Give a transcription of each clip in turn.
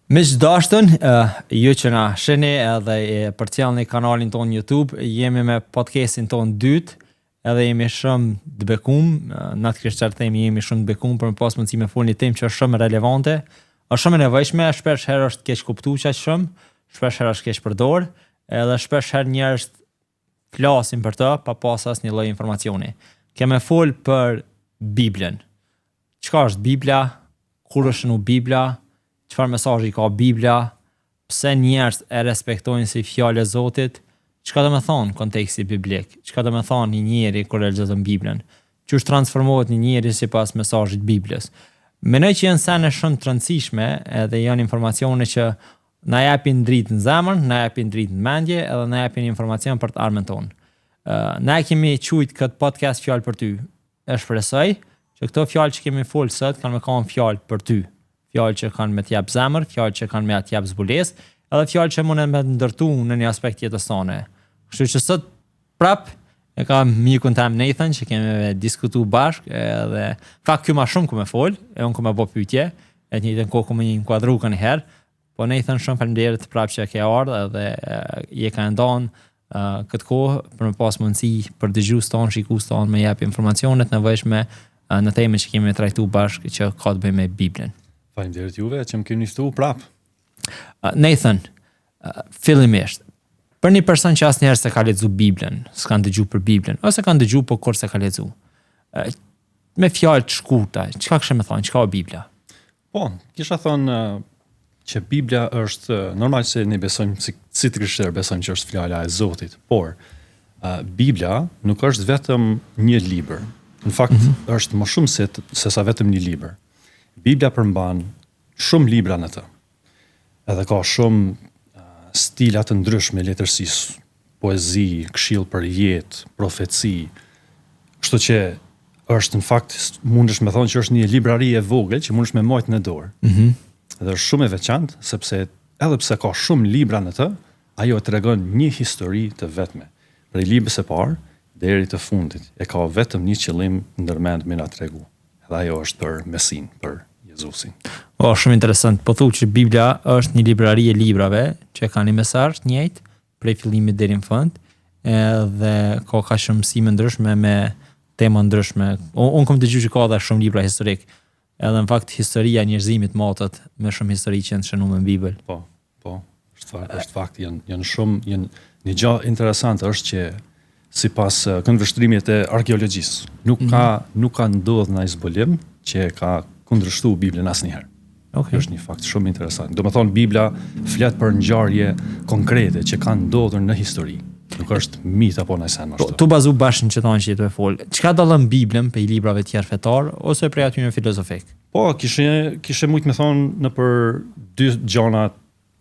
Me që dashtën, ju që na sheni edhe për cilën kanalin ton YouTube, jemi me podcastin ton dytë, edhe jemi shumë të bekum, natë themi jemi shumë të bekum për më pas mundësi me folë një temë që është shumë relevante, është shumë e nevojshme, shpesh herë është keq kuptuar qaq shumë, shpesh herë është keq përdor, edhe shpesh herë njerëz flasin për të pa pas asnjë lloj informacioni. Kemë fol për Biblën. Çka është Bibla? Kur është në Bibla? Çfarë mesazhi ka Bibla? Pse njerëz e respektojnë si fjalë e Zotit? Çka do të thonë konteksti biblik? Çka do të thonë një njeri kur e lexon Biblën? Çu transformohet një njeri sipas mesazhit të Biblës? Mendoj që janë sene shumë të rëndësishme edhe janë informacione që na japin dritë në zemër, na japin dritë në mendje edhe na japin informacion për të ardhmen tonë. Na kemi quajt këtë podcast fjalë për ty. E shpresoj që këto fjalë që kemi folë sot kanë me kanë fjalë për ty. Fjalë që kanë me të jap zemër, fjalë që kanë me të jap zbulesë, edhe fjalë që mund me të ndërtu në një aspekt jetës sone. Kështu që sot prap e kam mikun tam Nathan që kemi diskutu bashkë edhe fakt ky më shumë ku më fol, e unë ku më bë pyetje, e të njëjtën kohë ku më inkuadru kanë herë. Po Nathan shumë faleminderit prap që ke ardhur edhe je ka ndonë këtë kohë për më pas mundësi për dëgjues ton, shikues ton me jap informacionet nevojshme në temën që kemi trajtuar bashkë që ka të bëjë me Biblën. Faleminderit juve që më keni ftuar prap. Nathan, fillimisht, për një person që asnjëherë s'e ka lexuar Biblën, s'kan dëgjuar për Biblën, ose kanë dëgjuar por kur s'e ka lexuar. Me fjalë të shkurta, çka kishe më thonë, çka është Bibla? Po, kisha thonë që Biblia është normal se ne besojmë si të krishterë besojmë që është fjala e Zotit, por Biblia nuk është vetëm një libër. Në fakt është më shumë se sa vetëm një libër. Biblia përmban shumë libra në të. Edhe ka shumë stila të ndryshme letërsisë, poezi, këshill për jetë, profeci. Kështu që është në fakt mundesh me thonë që është një librari e vogël që mundesh me majtë në dorë. Dhe është shumë e veçantë sepse edhe pse ka shumë libra në të, ajo tregon një histori të vetme. Prej librës së parë deri të fundit e ka vetëm një qëllim ndërmend me na tregu. Edhe ajo është për Mesin, për Jezusin. Shumë interesant. Po thuaj që Biblia është një librari e librave që kanë një mesazh të njëjtë prej fillimit deri në fund, edhe ka shumë mësime ndryshme me tema ndryshme. Unë kam dëgjuar që ka edhe shumë libra historik. Edhe në fakt historia e njerëzimit matet me shumë histori që janë shënuar në Bibël. Po. Është fakt janë shumë një gjë interesante është që sipas këndvështrimit e arkeologjisë nuk ka ndodhur ndaj zbulim që ka kundërshtuar Biblën asnjëherë. Okay. Është një fakt shumë interesant. Do të thonë Bibla flet për ngjarje konkrete që kanë ndodhur në histori. Nuk është mit apo nëse më ashtu. Tu bazu bashkën që thonë që tu e fol. Çka dallon Biblën prej librave të tjerë fetar ose prej atyre filozofik? Po, kishe mujt me thonë në për dy gjëra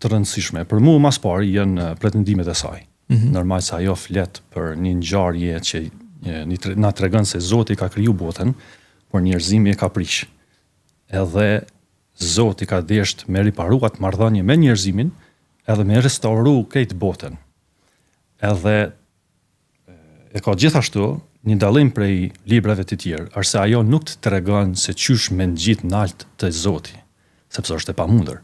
të rëndësishme. Për mua mas pari janë pretendimet e saj. Normal se ajo flet për një ngjarje që na tregon se Zoti ka kriju botën, por njerëzimi e ka prish. Edhe Zoti ka desht me riparuat marrëdhënie me njerëzimin, edhe me restauru këtë botën. Edhe e ka gjithashtu një dallim prej librave të tjerë, është se ajo nuk të tregon se qysh me ngjit nalt të Zoti, sepse është e pamundur.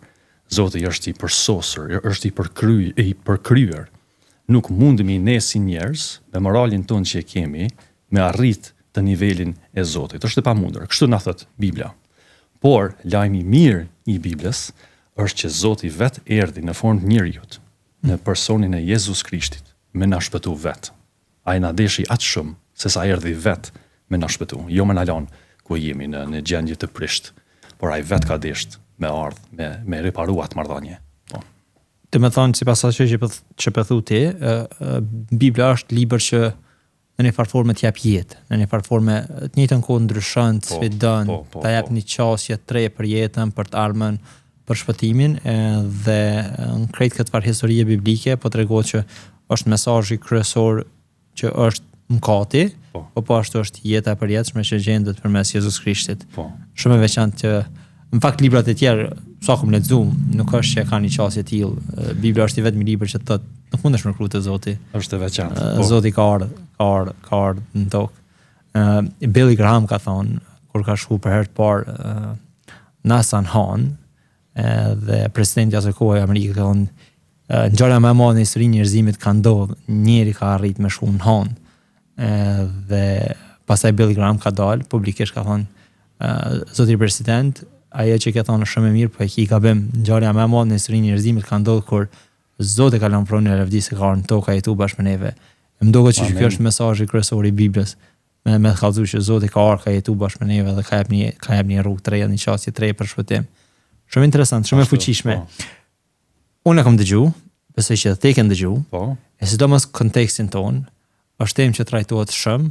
Zoti është i përsosur, është i përkryer. Nuk mundemi ne si njerëz, me moralin tonë që kemi, me arrit të nivelin e Zotit. Është e pamundur. Kështu na thot Bibla. Por lajmi i mirë i Biblës është që Zoti vet erdhi në formë të njeriut, në personin e Jezus Krishtit, me na shpëtu vet. Ai na deshi aq shumë se sa erdhi vet me na shpëtu. Jo me na lën ku jemi në gjendje të prisht, por ai vet ka desht me ardh, me riparuat marrëdhënie. Po. Të më thonë sipas asaj që po thu ti, Bibla është libër që në një farë forme t'jap jetë, në një farë forme të njëjtën kohë ndryshon, të sfidon, ta jap një qasje të re për jetën, për të ardhmen, për shpëtimin, dhe në krejt këtë farë historie biblike po tregohet që është mesazhi kryesor që është mëkati, po ashtu është jeta e përjetshme që gjendet përmes Jezus Krishtit. Shumë e veçantë që në fakt librat e tjerë sa kam lexuar, nuk është që kanë një qasje të tillë. Bibla është i vetmi libër që thotë nuk mundesh me kërkuar te Zoti. Është e veçantë. Zoti ka ardhur në tokë. Billy Graham ka thonë kur ka shkuar për herë të parë Nasan Han, dhe presidenti asaj kohe Amerikës ka thonë ngjarja më e madhe në historinë e njerëzimit ka ndodhur, njeri ka arrit me shku në Han. Dhe pastaj Billy Graham ka dalë publikisht ka thonë zoti president, ajo që ke thonë shumë e mirë, po i gabim, ngjarja më e madhe në historinë e njerëzimit ka ndodhur kur Zoti ka lënë pronën e lavdisë ka në tokë jetu bashkë me neve. Më duket që kjo është mesazhi kryesor i Biblës. Me kallëzuar që Zoti ka ardhur ka jetu bashkë me neve dhe ka jep një rrugë të re, një çështje të re për shpëtim. Shumë interesant, shumë e fuqishme. Unë e kam dëgjuar, besoj që te ke dëgjuar. Po. E sidomos kontekstin ton, është temë që trajtohet shumë,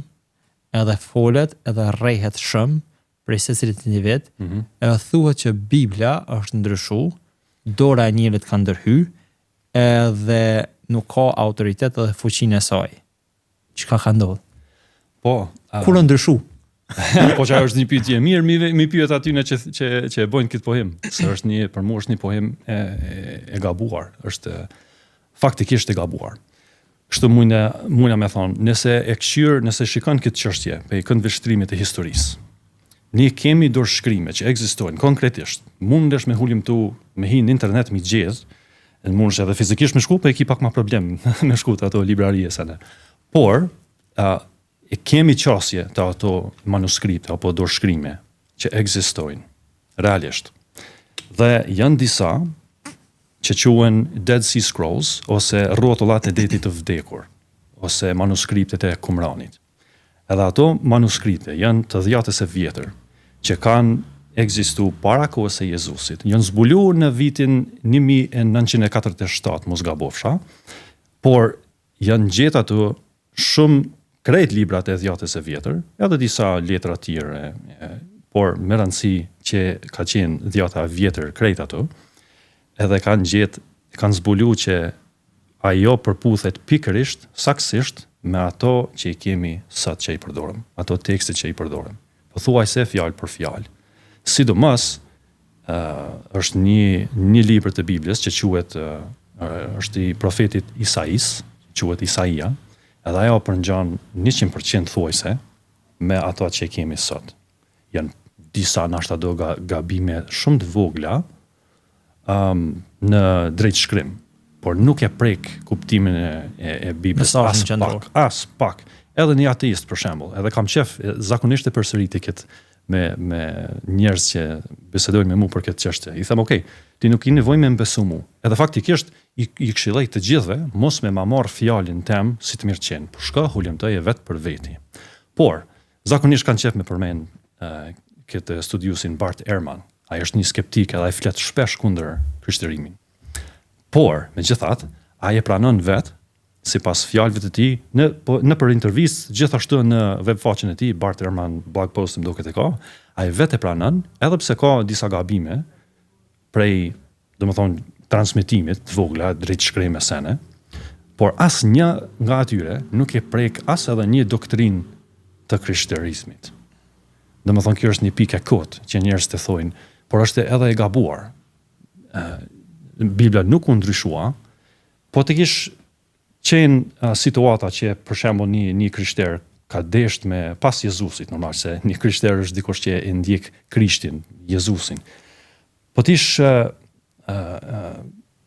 edhe folet, edhe rrehet shumë për secilit individ. Edhe thuhet që Bibla është ndryshuar, dora e njerit ka ndërhyr, edhe nuk ka autoritet edhe fuqinë e saj. Çka ka ndodhur? Po. Kur ndryshu? Po që është një pyetje mirë, mi pyet aty që e bojnë këtë pohim, se është për mua është një pohim e gabuar, është faktikisht e gabuar. Kështu mundja me thonë, nëse shikon këtë çështje, pe këndvështrimet e historisë, ne kemi dorëshkrime që ekzistojnë konkretisht. Mundesh me hulim tu, me hi në internet mi gjez, mundesh edhe fizikisht me shku, po e ki pak ma problem me shku të ato librarie sene. Por, e kemi qasje të ato manuskripte apo dorëshkrime që ekzistojnë, realisht. Dhe janë disa që quhen Dead Sea Scrolls, ose rrotullat e detit të vdekur, ose manuskriptet e Qumranit. Edhe ato manuskripte janë të dhjatës e vjetër, që kanë ekzistu para kohës së Jezusit. Janë zbuluar në vitin 1947, mos gabofsha, por janë gjetë ato shumë krejt librat e dhjatës e vjetër, edhe disa letra tjere, por me rëndësi që ka qenë dhjata e vjetër krejt ato, edhe kanë zbulu që ajo përputhet pikërisht, saksisht, me ato që i kemi sot që i përdorëm, ato tekste që i përdorëm. Po thuaj se fjalë për fjalë. Sidomos, është një libër të Biblës që quhet, është i profetit Isais, quhet Isaia, edhe ajo përngjan 100% thuajse me ato që kemi sot. Janë disa nashta do gabime shumë të vogla në drejt shkrim, por nuk e prek kuptimin e Biblës as pak. Edhe një ateist për shembull, edhe kam qef zakonisht e përsëriti këtë me njerëz që bisedojnë me mua për këtë çështje. I them, "Okej, ti nuk ke nevojë me besu mua." Edhe faktikisht i këshilloj të gjithëve mos me ma marr fjalën tem si të mirë qenë. Por shko hulumtoje vetë për veti. Por zakonisht kanë qef me përmend këtë studiusin Bart Ehrman. Ai është një skeptik edhe ai flet shpesh kundër krishterimin. Por, megjithatë, ai e pranon vetë sipas fjalëve të tij në për intervistë, gjithashtu në webfaqen e tij, Bart Ehrman blog post më duket e ka, ai vetë e pranon, edhe pse ka disa gabime prej, domethënë, transmetimit të vogla drejt shkrimit sene, por asnjë nga atyre nuk e prek as edhe një doktrinë të krishterizmit. Domethënë, kjo është një pikë e kot që njerëzit e thojnë, por është edhe e gabuar. Bibla nuk u ndryshua, po të kish qenë situata që për shembull një krishter ka desht me pas Jezusit, normal se një krishter është dikush që e ndjek Krishtin, Jezusin. Po tish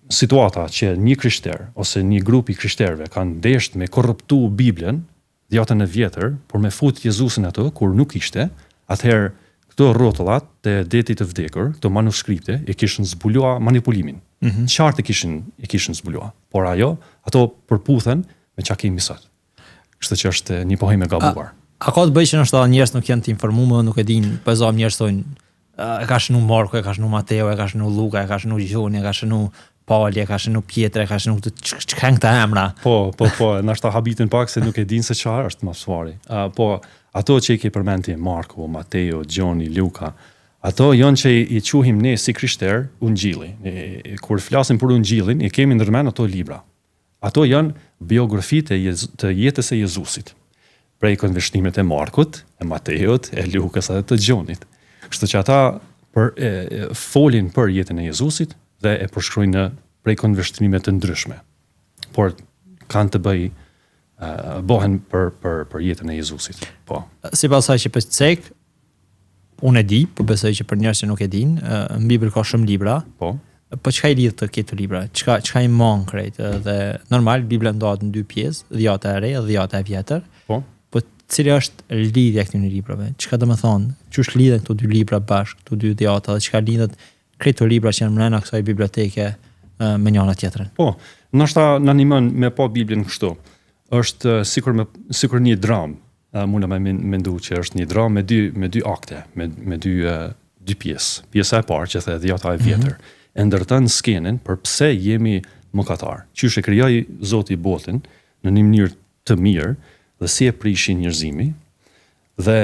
situata që një krishter ose një grup i krishterëve kanë desht me korruptu Biblën, dhjatën e vjetër, por me fut Jezusin ato kur nuk ishte, atëherë këto rrotullat të detit të vdekur, këto manuskripte e kishin zbuluar manipulimin. Qartë e kishin zbuluar, por ato përputhen me çka kemi sot. Kështu që është një pohim e gabuar. A ka të bëjë që nështë njerëz nuk janë të informuar, nuk e dinë, po zëm njerëz thonë, e ka shënu Marku, e ka shënu Mateo, e ka shënu Luka, e ka shënu Gjoni, e ka shënu Pali, e ka shënu Pjetra, e ka shënu çka këta emra. Po, nështë habitin pak se nuk e dinë se çfarë është masfuari. Po ato që i ke përmendti Marku, Mateo, Gjoni, Luka, ato janë që i quhim ne si krishter Ungjilli. Kur flasim për Ungjillin, i kemi ndërmend ato libra. Ato janë biografitë të jetës e Jezusit. Prej këndvështrimet e Markut, e Mateut, e Lukas dhe të Gjonit. Kështu që ata folin për jetën e Jezusit dhe e përshkruajnë prej këndvështrime të ndryshme. Por kanë të bëhen për jetën e Jezusit. Po. Sipas asaj që përcek, unë e di, po besoj që për njerëz që nuk e dinë, në Bibël ka shumë libra. Po. Po çka i lidh të këto libra? Çka i mban krejt? Dhe normal Bibla ndahet në dy pjesë, dhjata e re dhe dhjata e vjetër. Po. Po cila është lidhja e këtyre librave? Çka do të thonë? Çu lidhen këto dy libra bashkë, këto dy dhjata, dhe çka lidhet këto libra që janë brenda kësaj biblioteke me njëra tjetrën? Po, ndoshta na animon me pa Biblën kështu. Është sikur një dramë. Mund të mendu që është një dramë me dy akte, me dy pjesë. Pjesa e parë që the dhjata e vjetër, e ndërton skenën për pse jemi mëkatar. Qysh e krijoi Zoti botën në një mënyrë të mirë dhe si e prishin njerëzimi, dhe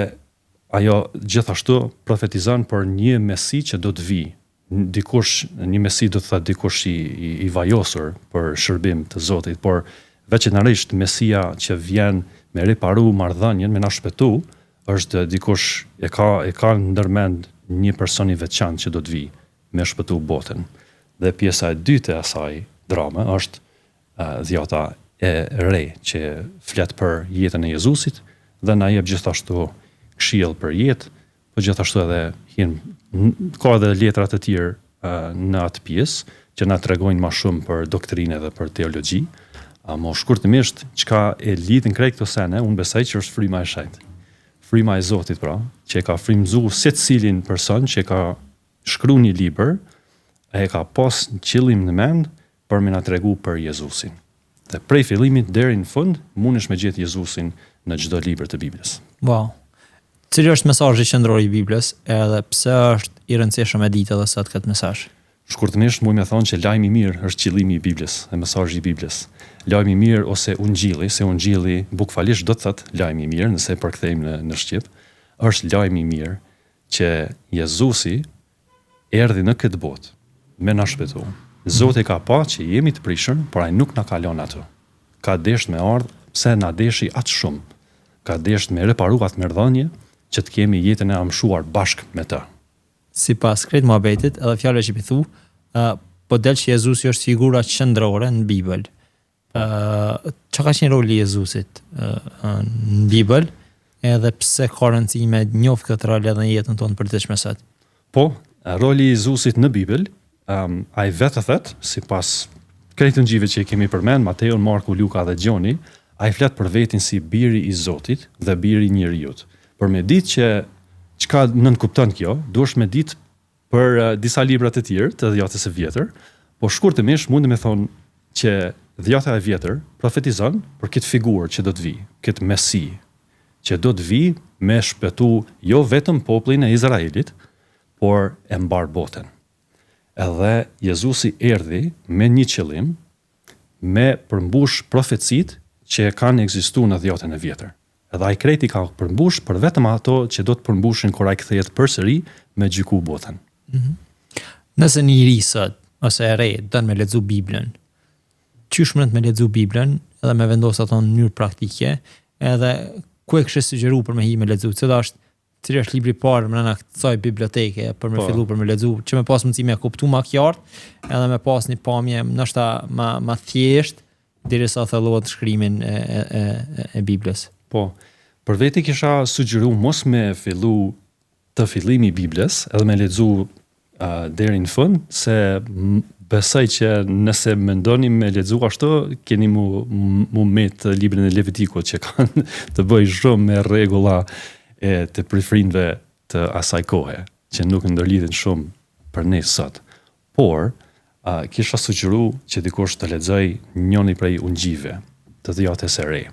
ajo gjithashtu profetizon për një mesi që do të vijë. Një mesi do të thotë dikush i vajosur për shërbim të Zotit, por veçanërisht Mesia që vjen me riparu marrëdhënien, me na shpëtu, është dikush e ka ndërmend një person i veçantë që do të vijë me shpëtu botën. Dhe pjesa e dytë e asaj drame është dhjata e re që flet për jetën e Jezusit dhe na jep gjithashtu këshill për jetë, po gjithashtu edhe ka edhe letra të tjerë në atë pjesë që na tregojnë më shumë për doktrinë dhe për teologji. Mo shkurtimisht, çka e lidhin krejt këto sene, unë besoj që është fryma e shenjtë. Fryma e Zotit, pra, që e ka frymzuar secilin person që ka shkruar një libër, e ka pas një qëllim në mend për me na tregu për Jezusin. Dhe prej fillimit deri në fund, mundesh me gjetë Jezusin në çdo libër të Biblës. Wow. Cili është mesazhi qendror i Biblës, edhe pse është i rëndësishëm e ditë edhe sot këtë mesazh? Shkurtimisht mund të thonë që lajmi i mirë është qëllimi i Biblës, e mesazhi i Biblës. Lajmi i mirë ose ungjilli, se ungjilli bukfalisht do të thotë lajmi i mirë, nëse e përkthejmë në shqip, është lajmi i mirë që Jezusi erdhi në këtë botë me na shpëtu. Zoti ka pa që jemi të prishur, por ai nuk na ka lënë atë. Ka dashur me ardh pse na deshi aq shumë. Ka dashur me reparu atë marrëdhënie që të kemi jetën e amshuar bashkë me të. Sipas krejt muhabetit, edhe fjalës që i thu, po del që Jezusi është figura qendrore në Bibël. Çka ka qenë roli i Jezusit në Bibël, edhe pse ka rëndësi me njoft këtë rol edhe në jetën tonë përditshme sot? Po, roli i Jezusit në Bibël, ai vetë thot, sipas krejt ngjive që i kemi përmend, Mateu, Marku, Luka dhe Gjoni, ai flet për veten si biri i Zotit dhe biri i njerëzit. Por me ditë që çka nënkupton kjo, duhesh me ditë për disa libra të tjerë të dhjatës së vjetër, po shkurtimisht mund të më thonë që dhjata e vjetër profetizon për këtë figurë që do të vijë, këtë Mesi, që do të vijë me shpëtu jo vetëm popullin e Izraelit, por e mbar botën. Edhe Jezusi erdhi me një qëllim, me përmbush profecitë që kanë ekzistuar në dhjatën e vjetër. Edhe ai kreti ka përmbush për vetëm ato që do të përmbushin kur ai kthehet përsëri me gjyku botën. Nëse një i ri sot ose e re don me lexu Biblën, çysh mund të me lexu Biblën edhe me vendos ato në mënyrë praktike, edhe ku e kishë sugjeruar për me hi me lexu, cili është libri i parë brenda kësaj biblioteke për me filluar për me lexu, që me pas mundësi me kuptu më qartë, edhe me pas një pamje ndoshta më thjesht derisa thellohet shkrimin e Biblës. Po, për veti kisha sugjeru mos me fillu të fillimi i Biblës, edhe me lexu deri në fund, se besoj që nëse mendoni me lexu ashtu, keni mu met librin e Levitikut që kanë të bëj shumë me rregulla e të prifrinëve të asaj kohe, që nuk ndërlidhen shumë për ne sot. Por, kisha sugjeru që dikush të lexoj njëri prej ungjive të dhjatës së re.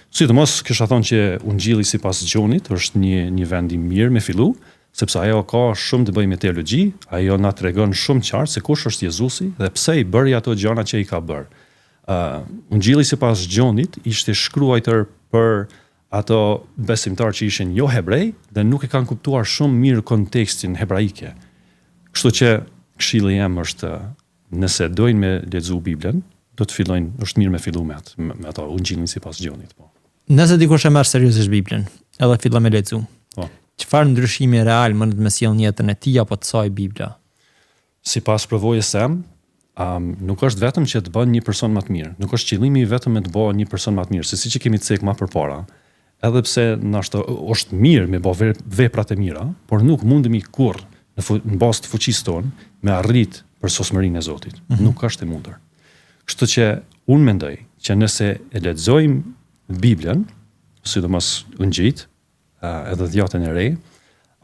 Sidomos kisha thonë që ungjilli sipas Gjonit është një vend i mirë me fillu, sepse ajo ka shumë të bëjë me teologji, ajo na tregon shumë qartë se kush është Jezusi dhe pse i bëri ato gjëra që i ka bërë. Ungjilli sipas Gjonit ishte shkruar për ato besimtarë që ishin jo hebrej dhe nuk e kanë kuptuar shumë mirë kontekstin hebraike. Kështu që këshilli im është, nëse dojnë me lexu Biblën, do të fillojnë, është mirë me fillu me ato ungjillin sipas Gjonit, po. Nëse dikush e merr seriozisht Biblën, edhe fillon me lexu, po, çfarë ndryshimi real mund të më sjellë në jetën e tij apo të saj Bibla? Sipas provojës sem, nuk është vetëm që të bën një person më të mirë, nuk është qëllimi vetëm me të bëj një person më të mirë, se siç e kemi cek më përpara. edhe pse ndoshta është mirë me bë veprat e mira, por nuk mundemi kurrë në bazë të fuqisë tonë me arrit për sosmërinë e Zotit. Nuk është e mundur. Kështu që unë mendoj që nëse e lexojmë Biblën, sidomos Ungjit, edhe Dhjetën e Re,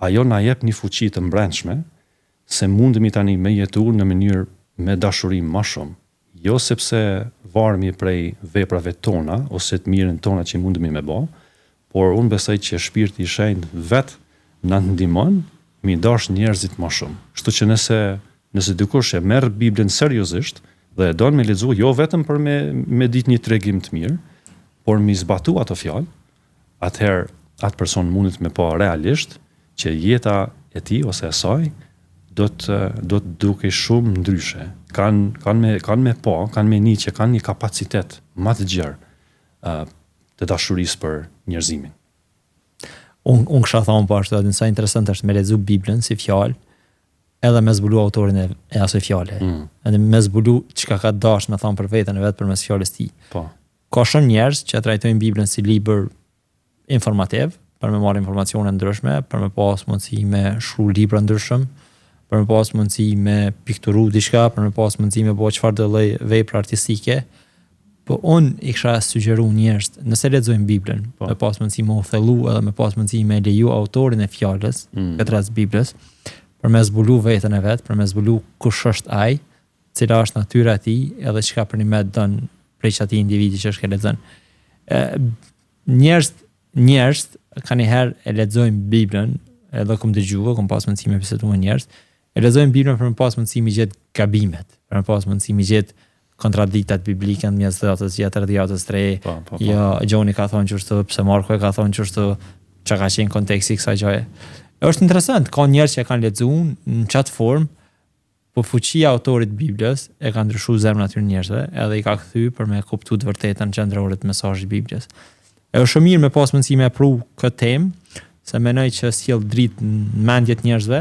ajo na jep një fuqi të brendshme se mundemi tani me jetu në mënyrë me dashuri më shumë. Jo sepse varmi prej veprave tona ose të mirën tona që mundemi me bë, por unë besoj që Shpirti i Shenjtë vetë na ndihmon mi dash njerëzit më shumë. Kështu që nëse dikush e merr Biblën seriozisht dhe e don me lexu jo vetëm për me ditë një tregim të mirë, por mi zbatu ato fjalë, atëherë atë person mundet me pa realisht që jeta e tij ose e saj do të duke shumë ndryshe. Kanë me një që kanë një kapacitet më të gjerë të dashurisë për njerëzimin. Unë kësha thonë po ashtu, sa interesant është me lexu Biblën si fjalë, edhe me zbulu autorin e asoj fjale. Edhe me zbulu çka ka dash me thonë për veten e vet përmes fjalës tij. Po. Ka shumë njerëz që trajtojnë Biblën si libër informativ, për me marrë informacione ndryshme, për me pas mundësi me shkru libra ndryshëm, për me pas mundësi me pikturu diçka, për me pas mundësi me bëj çfarë do lloj vepre artistike. Po unë i kisha sugjeru njerëz, nëse lexojnë Biblën, me pas mundësi me u thellu edhe me pas mundësi me leju autorin e fjalës, këtë rast Biblës, për me zbulu veten e vet, për me zbulu kush është ai, cila është natyra e tij, edhe çka për një me don prej atij individi që është lexon. Njerëz kanë herë e lexojnë Biblën, edhe kom dëgjuar, kom pas mundësi me bisedu me njerëz, e lexojnë Biblën për me pas mundësi me gjetë gabimet, për me pas mundësi me gjetë kontradiktat biblike në mes Dhjetës tjetër, Dhjetës tre. Jo, Gjoni ka thonë çështë, pse Marku e ka thonë çështë, çka ka qenë konteksti i kësaj gjëje. Është interesant, ka njerëz që kanë lexuar në çat formë, po fuqia e autorit të Biblës e ka ndryshuar zemrat e tyre njerëzve, edhe i ka kthy për me kuptuar të vërtetën qendrore të mesazhit të Biblës. Është shumë mirë me pas mundësi me pru këtë temë, se mendoj që sjell dritë në mendjet njerëzve,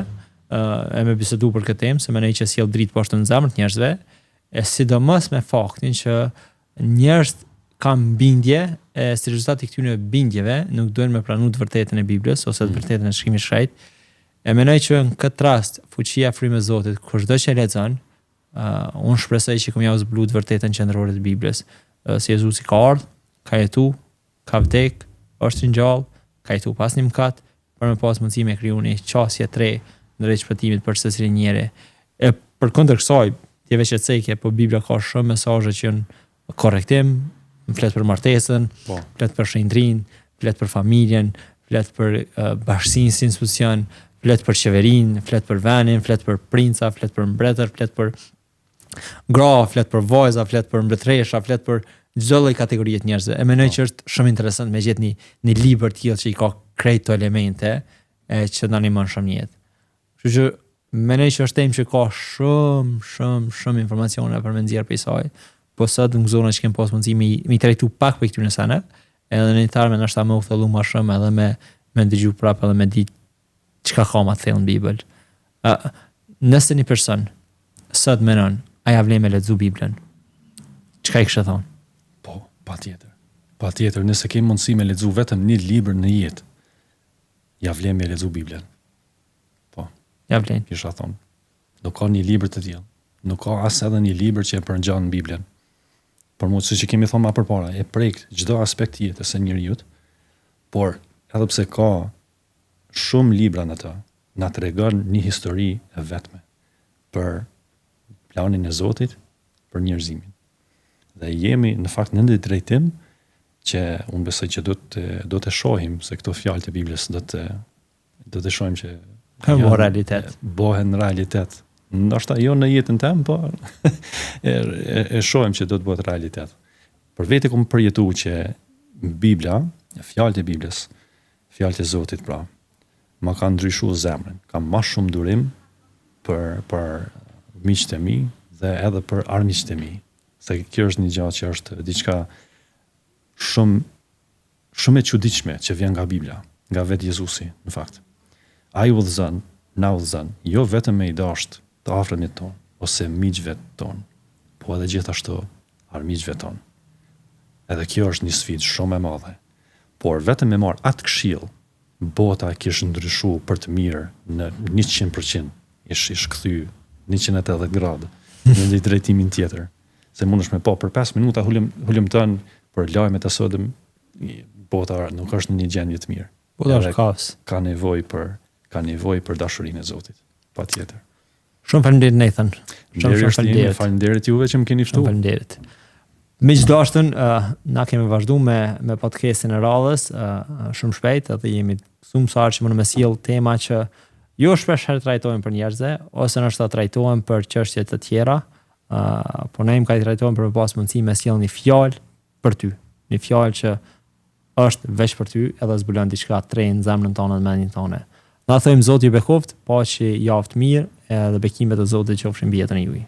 e me bisedu për këtë temë, se mendoj që sjell dritë poshtë në zemrat e njerëzve, e sidomos me faktin që njerëz kanë bindje, e si rezultat i këtyre bindjeve nuk duhen me pranu të vërtetën e Biblës ose të vërtetën e Shkrimit të Shenjtë. E mendoj që në këtë rast fuqia e frymës së Zotit, kushdo që e lexon, unë shpresoj që kam javë zbuluar të vërtetën qendrore të Biblës. Se Jezusi ka ardhur, ka jetu, ka vdek, është ngjall, ka jetu pas një mëkat, për me pas mundësi me kriju një qasje tre ndërmjet shpëtimit për secilin njeri. E përkundër kësaj, tjeve që cekje, po Bibla ka shumë mesazhe që janë korrektim, flet për martesën, flet për shenjtrin, flet për familjen, flet për bashkësinë si institucion, flet për qeverinë, flet për vendin, flet për princa, flet për mbretër, flet për gra, flet për vajza, flet për mbretëresha, flet për çdo lloj kategorie të njerëzve. E mendoj që është shumë interesant me gjetë një libër të tillë që i ka krejt të elemente që na ndihmon shumë në jetë. Kështu që mendoj që është temë që ka shumë informacione për me nxjerr prej saj, po sot në zonën që kem pas mundësi mi trajtu pak për këtyre sene, edhe në tarme ndoshta më u thellu më shumë edhe me ndëgju prapë edhe me ditë çka ka më thellë në Bibël. Nëse një person sot mendon, a ja vlen me lexu Biblën? Çka i kishe thonë? Po, patjetër, nëse ke mundësi me lexu vetëm një libër në jetë, ja vlen me lexu Biblën. Po. Ja vlen. Kisha thonë. Nuk ka një libër të tillë. Nuk ka as edhe një libër që e përngjan Biblën. Por mund siç kemi thënë më përpara, e prek çdo aspekt të jetës së njerëzit, por edhe pse ka shumë libra në të, na tregon një histori e vetme për planin e Zotit për njerëzimin. Dhe jemi në fakt në një drejtim që unë besoj që do të shohim se këto fjalë të Biblës do të shohim që bëhen realitet. Ndoshta jo në jetën tëmë, po e shohim që do të bëhet realitet. Për vete kom përjetu që Bibla, fjalët e Biblës, fjalët e Zotit pra, ma ka ndryshuar zemrën. Kam më shumë durim për miqtë e mi dhe edhe për armiqtë e mi. Se kjo është një gjë që është diçka shumë e çuditshme që vjen nga Bibla, nga vetë Jezusi, në fakt. Ai udhëzon, na udhëzon, jo vetëm me i dashur të afërmit tonë, ose miqve tonë, po edhe gjithashtu armiqve tonë. Edhe kjo është një sfidë shumë e madhe. por vetëm me marr atë këshill, bota kishte ndryshuar për të mirë në 100%. Ish kthy 180 gradë në një drejtimin tjetër. Se mundesh me pa për 5 minuta hulum tën për lajmet e sotëm, bota nuk është në një gjendje të mirë. Bota është kaos. Ka nevojë për dashurinë e Zotit. Patjetër. Shumë faleminderit Nathan. Shumë faleminderit juve që më keni ftuar. Faleminderit. Miqdashtën, na kemi vazhdu me podcastin e radhës, shumë shpejt, edhe jemi shumë sarë që më në mesjell tema që jo shpesh herë trajtojmë për njerëzve, ose nështë ta trajtojmë për çështje të tjera, por ne im ka i trajtojmë për pas mundësi me sjell një fjalë për ty, një fjalë që është veç për ty, edhe zbulon diçka të re në zemrën tonë dhe mendjen tonë. Na thojmë Zoti ju bekoft, paqë javë të mirë, edhe bekimet e Zotit qofshin mbi jetën e juaj.